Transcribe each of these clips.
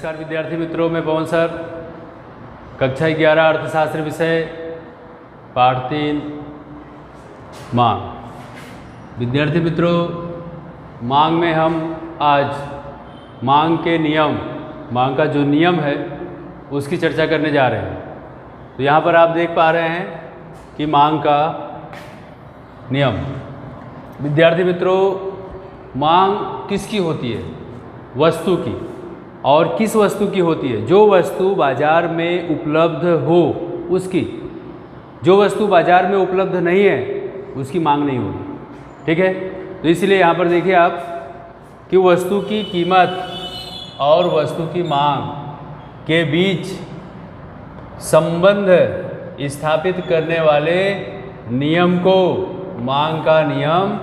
नमस्कार विद्यार्थी मित्रों, मैं पवन सर। कक्षा 11 अर्थशास्त्र विषय पाठ 3 मांग। विद्यार्थी मित्रों, मांग में हम आज मांग के नियम, मांग का जो नियम है उसकी चर्चा करने जा रहे हैं। तो यहाँ पर आप देख पा रहे हैं कि मांग का नियम। विद्यार्थी मित्रों, मांग किसकी होती है? वस्तु की। और किस वस्तु की होती है? जो वस्तु बाजार में उपलब्ध हो उसकी। जो वस्तु बाजार में उपलब्ध नहीं है उसकी मांग नहीं होगी। ठीक है, तो इसलिए यहाँ पर देखिए आप कि वस्तु की कीमत और वस्तु की मांग के बीच संबंध स्थापित करने वाले नियम को मांग का नियम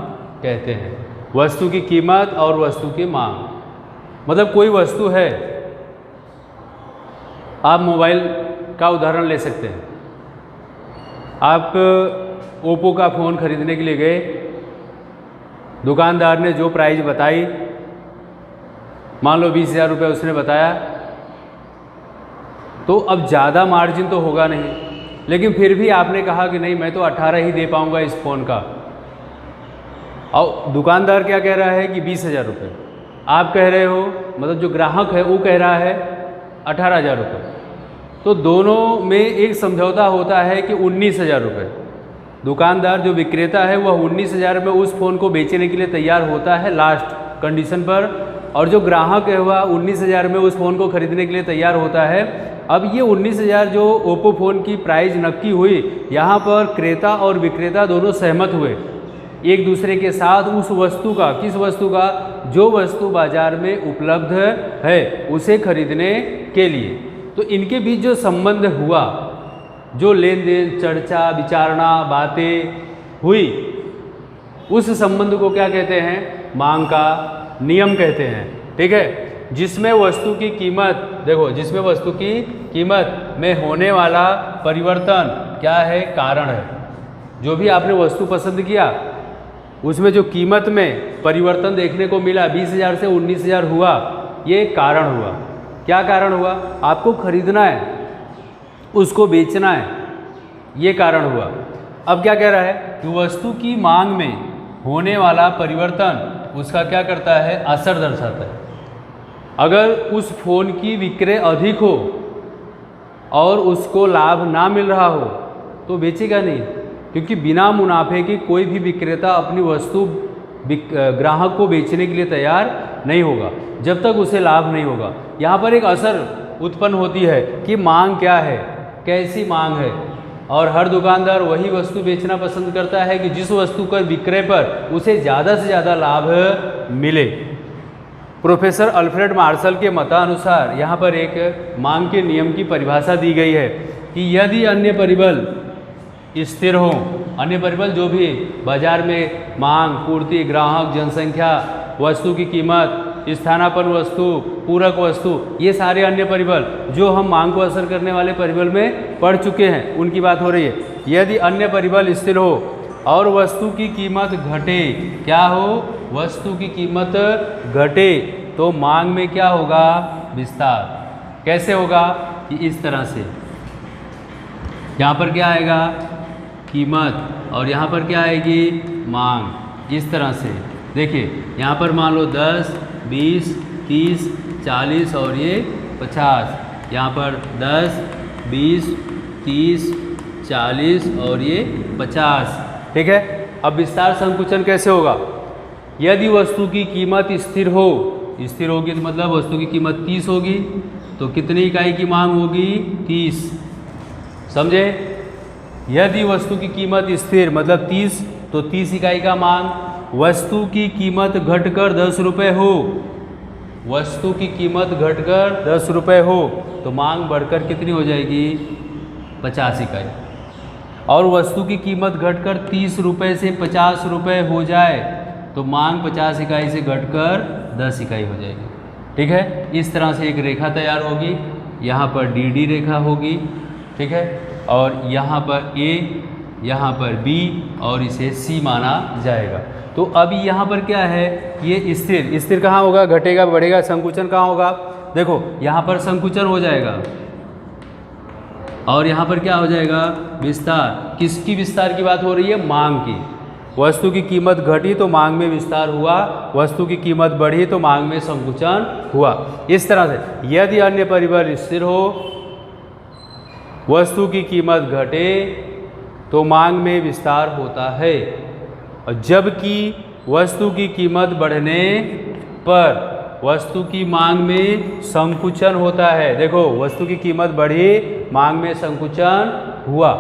कहते हैं। वस्तु की कीमत और वस्तु की मांग मतलब कोई वस्तु है, आप मोबाइल का उदाहरण ले सकते हैं। आप ओप्पो का फ़ोन खरीदने के लिए गए, दुकानदार ने जो प्राइस बताई, मान लो 20,000 रुपये उसने बताया, तो अब ज़्यादा मार्जिन तो होगा नहीं, लेकिन फिर भी आपने कहा कि नहीं, मैं तो 18 ही दे पाऊँगा इस फ़ोन का। और दुकानदार क्या कह रहा है कि 20,000 रुपये। आप कह रहे हो, मतलब जो ग्राहक है वो कह रहा है 18,000 रुपये। तो दोनों में एक समझौता होता है कि 19,000 रुपये। दुकानदार जो विक्रेता है वह 19,000 में उस फ़ोन को बेचने के लिए तैयार होता है लास्ट कंडीशन पर, और जो ग्राहक है वह 19,000 में उस फ़ोन को खरीदने के लिए तैयार होता है। अब ये 19,000 जो ओप्पो फ़ोन की प्राइस नक्की हुई, यहाँ पर क्रेता और विक्रेता दोनों सहमत हुए एक दूसरे के साथ उस वस्तु का, किस वस्तु का? जो वस्तु बाजार में उपलब्ध है उसे खरीदने के लिए। तो इनके बीच जो संबंध हुआ, जो लेन देन, चर्चा, विचारणा, बातें हुई, उस संबंध को क्या कहते हैं? मांग का नियम कहते हैं। ठीक है, जिसमें वस्तु की कीमत, देखो, जिसमें वस्तु की कीमत में होने वाला परिवर्तन क्या है? कारण है। जो भी आपने वस्तु पसंद किया उसमें जो कीमत में परिवर्तन देखने को मिला, 20,000 से 19,000 हुआ, ये कारण हुआ। क्या कारण हुआ? आपको खरीदना है, उसको बेचना है, ये कारण हुआ। अब क्या कह रहा है कि वस्तु की मांग में होने वाला परिवर्तन उसका क्या करता है? असर दर्शाता है। अगर उस फ़ोन की विक्रय अधिक हो और उसको लाभ ना मिल रहा हो तो बेचेगा नहीं, क्योंकि बिना मुनाफे के कोई भी विक्रेता अपनी वस्तु ग्राहक को बेचने के लिए तैयार नहीं होगा जब तक उसे लाभ नहीं होगा। यहाँ पर एक असर उत्पन्न होती है कि मांग क्या है, कैसी मांग है, और हर दुकानदार वही वस्तु बेचना पसंद करता है कि जिस वस्तु का विक्रय पर उसे ज़्यादा से ज़्यादा लाभ मिले। प्रोफेसर अल्फ्रेड मार्शल के मतानुसार यहाँ पर एक मांग के नियम की परिभाषा दी गई है कि यदि अन्य परिबल स्थिर हो, अन्य परिबल जो भी बाजार में मांग, पूर्ति, ग्राहक, जनसंख्या, वस्तु की कीमत, स्थानापन्न वस्तु, पूरक वस्तु, ये सारे अन्य परिबल जो हम मांग को असर करने वाले परिबल में पढ़ चुके हैं, उनकी बात हो रही है। यदि अन्य परिबल स्थिर हो और वस्तु की कीमत घटे, क्या हो? वस्तु की कीमत घटे, तो मांग में क्या होगा? विस्तार। कैसे होगा? कि इस तरह से, यहाँ पर क्या आएगा? कीमत, और यहाँ पर क्या आएगी? मांग। इस तरह से देखिए, यहाँ पर मान लो 10, 20, 30, 40 और ये 50। यहाँ पर 10, 20, 30, 40 और ये 50। ठीक है, अब विस्तार संकुचन कैसे होगा? यदि वस्तु की कीमत स्थिर हो, स्थिर होगी तो मतलब वस्तु की कीमत 30 होगी, तो कितनी इकाई की मांग होगी? 30। समझे? यदि वस्तु की कीमत स्थिर मतलब 30, तो 30 इकाई का मांग। वस्तु की कीमत घटकर 10 रुपये हो, वस्तु की कीमत घटकर 10 रुपये हो, तो मांग बढ़कर कितनी हो जाएगी? 50 इकाई। और वस्तु की कीमत घटकर 30 रुपये से 50 रुपये हो जाए तो मांग 50 इकाई से घटकर 10 इकाई हो जाएगी। ठीक है, इस तरह से एक रेखा तैयार होगी। यहाँ पर DD रेखा होगी। ठीक है, और यहाँ पर A, यहाँ पर B और इसे C माना जाएगा। तो अभी यहाँ पर क्या है, ये स्थिर, स्थिर कहाँ होगा, घटेगा बढ़ेगा, संकुचन कहाँ होगा, देखो यहाँ पर संकुचन हो जाएगा और यहाँ पर क्या हो जाएगा, विस्तार। किसकी विस्तार की बात हो रही है, मांग की। वस्तु की कीमत घटी तो मांग में विस्तार हुआ, वस्तु की कीमत बढ़ी तो मांग में संकुचन हुआ। इस तरह से यदि अन्य परिबल स्थिर हो, वस्तु की कीमत घटे तो मांग में विस्तार होता है, और जबकि वस्तु की कीमत बढ़ने पर वस्तु की मांग में संकुचन होता है। देखो वस्तु की कीमत बढ़ी, मांग में संकुचन हुआ।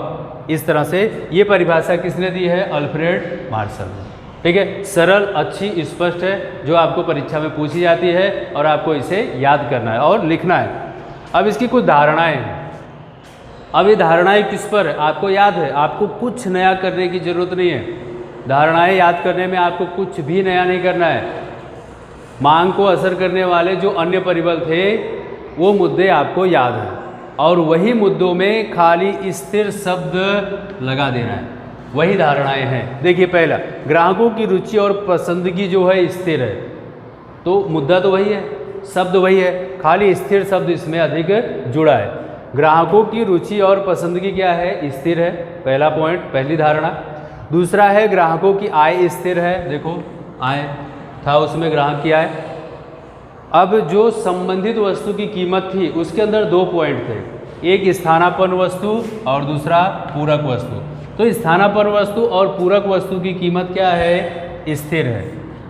इस तरह से ये परिभाषा किसने दी है, अल्फ्रेड मार्शल ने। ठीक है, सरल, अच्छी, स्पष्ट है, जो आपको परीक्षा में पूछी जाती है और आपको इसे याद करना है और लिखना है। अब इसकी कुछ धारणाएं हैं। अब ये धारणाएं किस पर है, आपको याद है, आपको कुछ नया करने की जरूरत नहीं है। धारणाएं याद करने में आपको कुछ भी नया नहीं करना है। मांग को असर करने वाले जो अन्य परिबल थे वो मुद्दे आपको याद हैं, और वही मुद्दों में खाली स्थिर शब्द लगा देना है। वही धारणाएं हैं। देखिए पहला, ग्राहकों की रुचि और पसंदगी जो है स्थिर है, तो मुद्दा तो वही है, शब्द वही है, खाली स्थिर शब्द इसमें अधिक जुड़ा है। ग्राहकों की रुचि और पसंदगी क्या है, स्थिर है, पहला पॉइंट, पहली धारणा। दूसरा है ग्राहकों की आय स्थिर है। देखो आय था, उसमें ग्राहक की आय। अब जो संबंधित वस्तु की कीमत थी उसके अंदर दो पॉइंट थे, एक स्थानापन्न वस्तु और दूसरा पूरक वस्तु। तो स्थानापन्न वस्तु और पूरक वस्तु की कीमत क्या है, स्थिर है।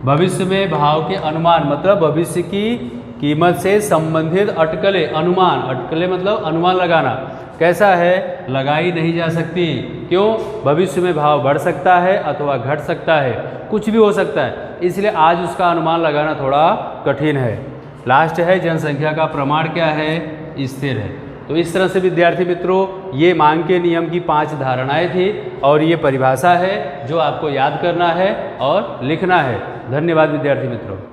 भविष्य में भाव के अनुमान, मतलब भविष्य की कीमत से संबंधित अटकलें, अनुमान, अटकलें मतलब अनुमान लगाना, कैसा है, लगाई नहीं जा सकती। क्यों, भविष्य में भाव बढ़ सकता है अथवा घट सकता है, कुछ भी हो सकता है, इसलिए आज उसका अनुमान लगाना थोड़ा कठिन है। लास्ट है जनसंख्या का प्रमाण क्या है, स्थिर है। तो इस तरह से विद्यार्थी मित्रों ये मांग के नियम की 5 धारणाएं थी और ये परिभाषा है जो आपको याद करना है और लिखना है। धन्यवाद विद्यार्थी मित्रों।